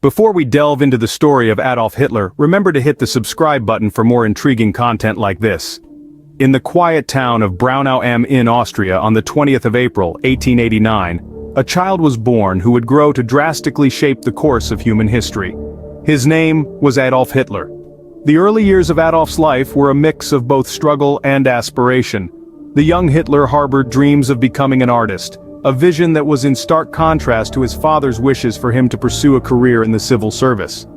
Before we delve into the story of Adolf Hitler, remember to hit the subscribe button for more intriguing content like this. In the quiet town of Braunau am Inn, Austria, on the 20th of April, 1889, a child was born who would grow to drastically shape the course of human history. His name was Adolf Hitler. The early years of Adolf's life were a mix of both struggle and aspiration. The young Hitler harbored dreams of becoming an artist, a vision that was in stark contrast to his father's wishes for him to pursue a career in the civil service.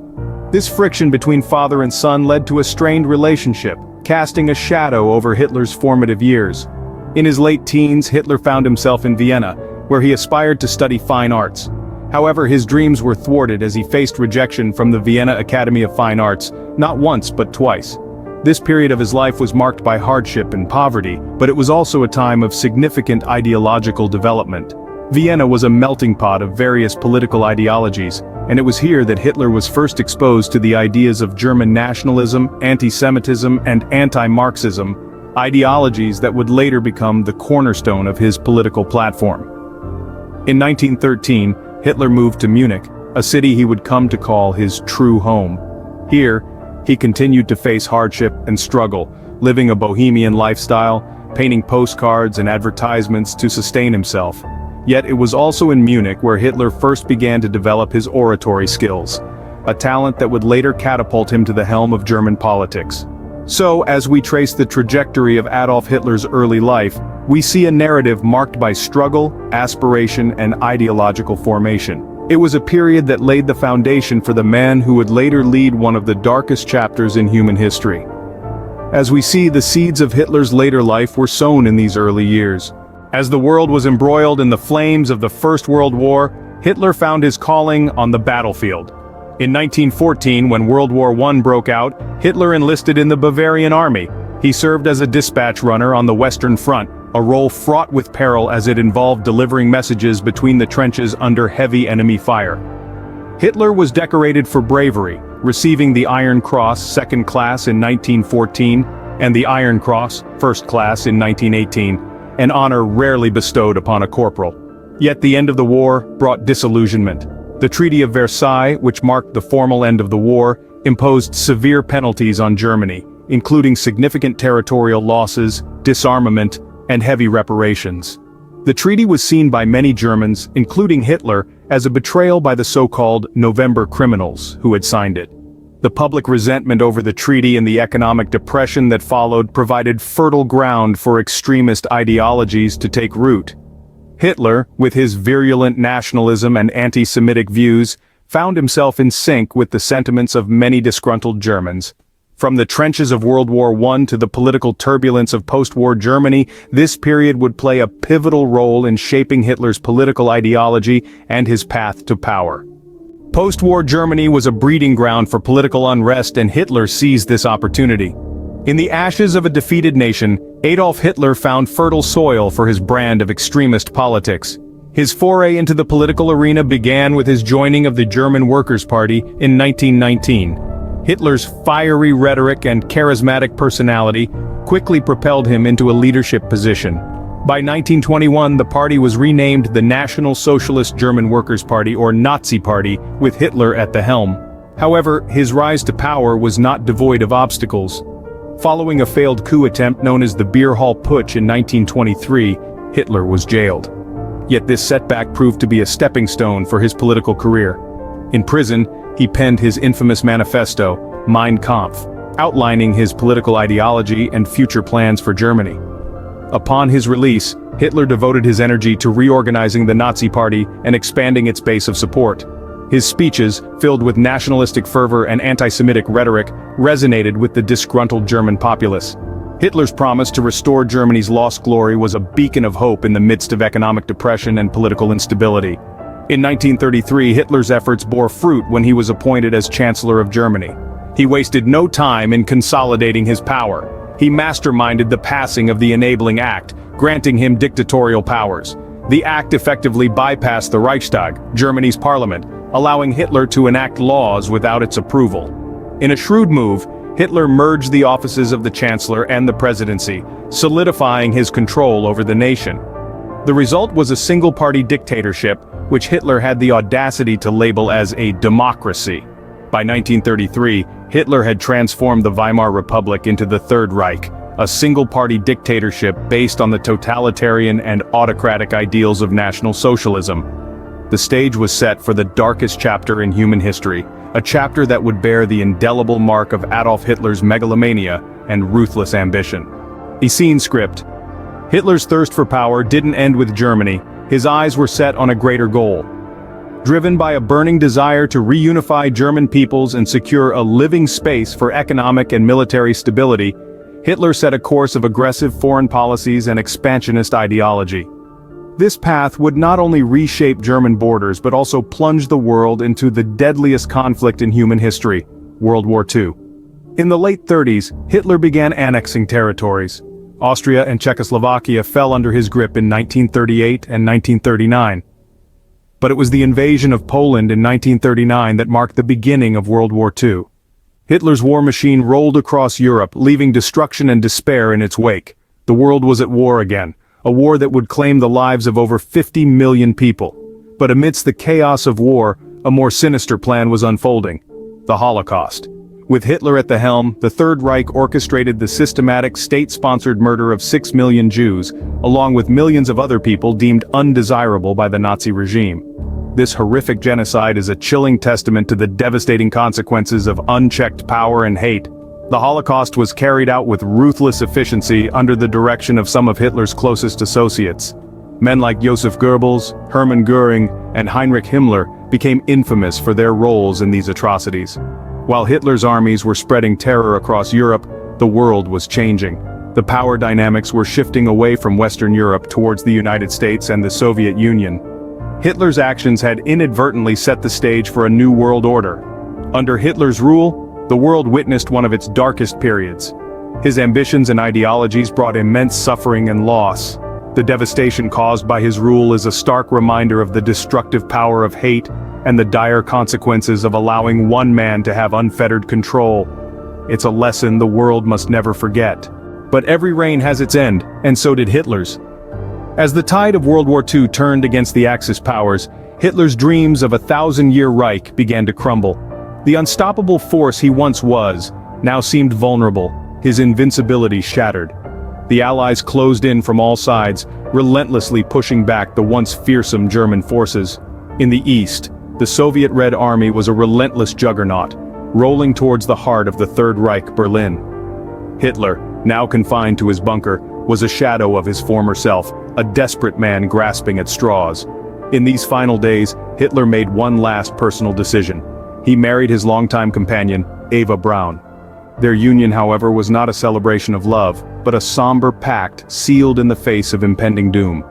This friction between father and son led to a strained relationship, casting a shadow over Hitler's formative years. In his late teens, Hitler found himself in Vienna, where he aspired to study fine arts. However, his dreams were thwarted as he faced rejection from the Vienna Academy of Fine Arts, not once but twice. This period of his life was marked by hardship and poverty, but it was also a time of significant ideological development. Vienna was a melting pot of various political ideologies, and it was here that Hitler was first exposed to the ideas of German nationalism, anti-Semitism, and anti-Marxism, ideologies that would later become the cornerstone of his political platform. In 1913, Hitler moved to Munich, a city he would come to call his true home. Here, he continued to face hardship and struggle, living a bohemian lifestyle, painting postcards and advertisements to sustain himself. Yet it was also in Munich where Hitler first began to develop his oratory skills, a talent that would later catapult him to the helm of German politics. So, as we trace the trajectory of Adolf Hitler's early life, we see a narrative marked by struggle, aspiration, and ideological formation. It was a period that laid the foundation for the man who would later lead one of the darkest chapters in human history. As we see, the seeds of Hitler's later life were sown in these early years. As the world was embroiled in the flames of the First World War, Hitler found his calling on the battlefield. In 1914, when World War I broke out, Hitler enlisted in the Bavarian army. He served as a dispatch runner on the Western Front, a role fraught with peril as it involved delivering messages between the trenches under heavy enemy fire. Hitler was decorated for bravery, receiving the Iron Cross Second Class in 1914 and the Iron Cross First Class in 1918, an honor rarely bestowed upon a corporal. Yet the end of the war brought disillusionment. The Treaty of Versailles, which marked the formal end of the war, imposed severe penalties on Germany, including significant territorial losses, disarmament, and heavy reparations. The treaty was seen by many Germans, including Hitler, as a betrayal by the so-called November criminals who had signed it. The public resentment over the treaty and the economic depression that followed provided fertile ground for extremist ideologies to take root. Hitler, with his virulent nationalism and anti-Semitic views, found himself in sync with the sentiments of many disgruntled Germans. From the trenches of World War I to the political turbulence of post-war Germany, this period would play a pivotal role in shaping Hitler's political ideology and his path to power. Post-war Germany was a breeding ground for political unrest, and Hitler seized this opportunity. In the ashes of a defeated nation, Adolf Hitler found fertile soil for his brand of extremist politics. His foray into the political arena began with his joining of the German Workers' Party in 1919. Hitler's fiery rhetoric and charismatic personality quickly propelled him into a leadership position. By 1921, the party was renamed the National Socialist German Workers' Party, or Nazi Party, with Hitler at the helm. However, his rise to power was not devoid of obstacles. Following a failed coup attempt known as the Beer Hall Putsch in 1923, Hitler was jailed. Yet this setback proved to be a stepping stone for his political career. In prison, he penned his infamous manifesto, Mein Kampf, outlining his political ideology and future plans for Germany. Upon his release, Hitler devoted his energy to reorganizing the Nazi Party and expanding its base of support. His speeches, filled with nationalistic fervor and anti-Semitic rhetoric, resonated with the disgruntled German populace. Hitler's promise to restore Germany's lost glory was a beacon of hope in the midst of economic depression and political instability. In 1933, Hitler's efforts bore fruit when he was appointed as Chancellor of Germany. He wasted no time in consolidating his power. He masterminded the passing of the Enabling Act, granting him dictatorial powers. The act effectively bypassed the Reichstag, Germany's parliament, allowing Hitler to enact laws without its approval. In a shrewd move, Hitler merged the offices of the Chancellor and the presidency, solidifying his control over the nation. The result was a single-party dictatorship, which Hitler had the audacity to label as a democracy. By 1933, Hitler had transformed the Weimar Republic into the Third Reich, a single-party dictatorship based on the totalitarian and autocratic ideals of National Socialism. The stage was set for the darkest chapter in human history, a chapter that would bear the indelible mark of Adolf Hitler's megalomania and ruthless ambition. A scene script. Hitler's thirst for power didn't end with Germany. His eyes were set on a greater goal. Driven by a burning desire to reunify German peoples and secure a living space for economic and military stability, Hitler set a course of aggressive foreign policies and expansionist ideology. This path would not only reshape German borders but also plunge the world into the deadliest conflict in human history, World War II. In the late 30s, Hitler began annexing territories. Austria and Czechoslovakia fell under his grip in 1938 and 1939. But it was the invasion of Poland in 1939 that marked the beginning of World War II. Hitler's war machine rolled across Europe, leaving destruction and despair in its wake. The world was at war again, a war that would claim the lives of over 50 million people. But amidst the chaos of war, a more sinister plan was unfolding: the Holocaust. With Hitler at the helm, the Third Reich orchestrated the systematic state-sponsored murder of 6 million Jews, along with millions of other people deemed undesirable by the Nazi regime. This horrific genocide is a chilling testament to the devastating consequences of unchecked power and hate. The Holocaust was carried out with ruthless efficiency under the direction of some of Hitler's closest associates. Men like Joseph Goebbels, Hermann Göring, and Heinrich Himmler became infamous for their roles in these atrocities. While Hitler's armies were spreading terror across Europe, the world was changing. The power dynamics were shifting away from Western Europe towards the United States and the Soviet Union. Hitler's actions had inadvertently set the stage for a new world order. Under Hitler's rule, the world witnessed one of its darkest periods. His ambitions and ideologies brought immense suffering and loss. The devastation caused by his rule is a stark reminder of the destructive power of hate and the dire consequences of allowing one man to have unfettered control. It's a lesson the world must never forget. But every reign has its end, and so did Hitler's. As the tide of World War II turned against the Axis powers, Hitler's dreams of a 1,000-year Reich began to crumble. The unstoppable force he once was now seemed vulnerable, his invincibility shattered. The Allies closed in from all sides, relentlessly pushing back the once fearsome German forces. In the east, the Soviet Red Army was a relentless juggernaut, rolling towards the heart of the Third Reich, Berlin. Hitler, now confined to his bunker, was a shadow of his former self, a desperate man grasping at straws. In these final days, Hitler made one last personal decision. He married his longtime companion, Eva Braun. Their union, however, was not a celebration of love, but a somber pact sealed in the face of impending doom.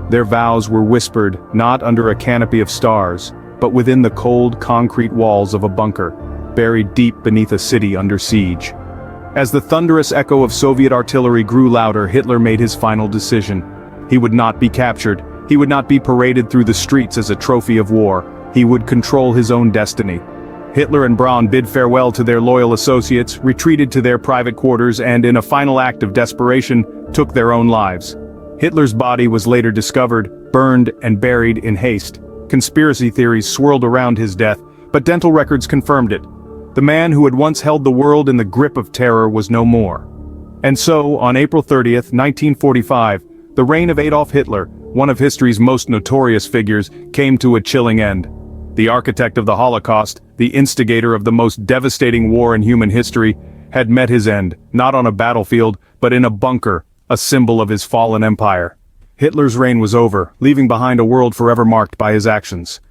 Their vows were whispered not under a canopy of stars, but within the cold concrete walls of a bunker, buried deep beneath a city under siege. As the thunderous echo of Soviet artillery grew louder, Hitler made his final decision. He would not be captured. He would not be paraded through the streets as a trophy of war. He would control his own destiny. Hitler and Braun bid farewell to their loyal associates, retreated to their private quarters, and in a final act of desperation, took their own lives. Hitler's body was later discovered, burned, and buried in haste. Conspiracy theories swirled around his death, but dental records confirmed it. The man who had once held the world in the grip of terror was no more. And so, on April 30th, 1945, the reign of Adolf Hitler, one of history's most notorious figures, came to a chilling end. The architect of the Holocaust, the instigator of the most devastating war in human history, had met his end, not on a battlefield, but in a bunker, a symbol of his fallen empire. Hitler's reign was over, leaving behind a world forever marked by his actions.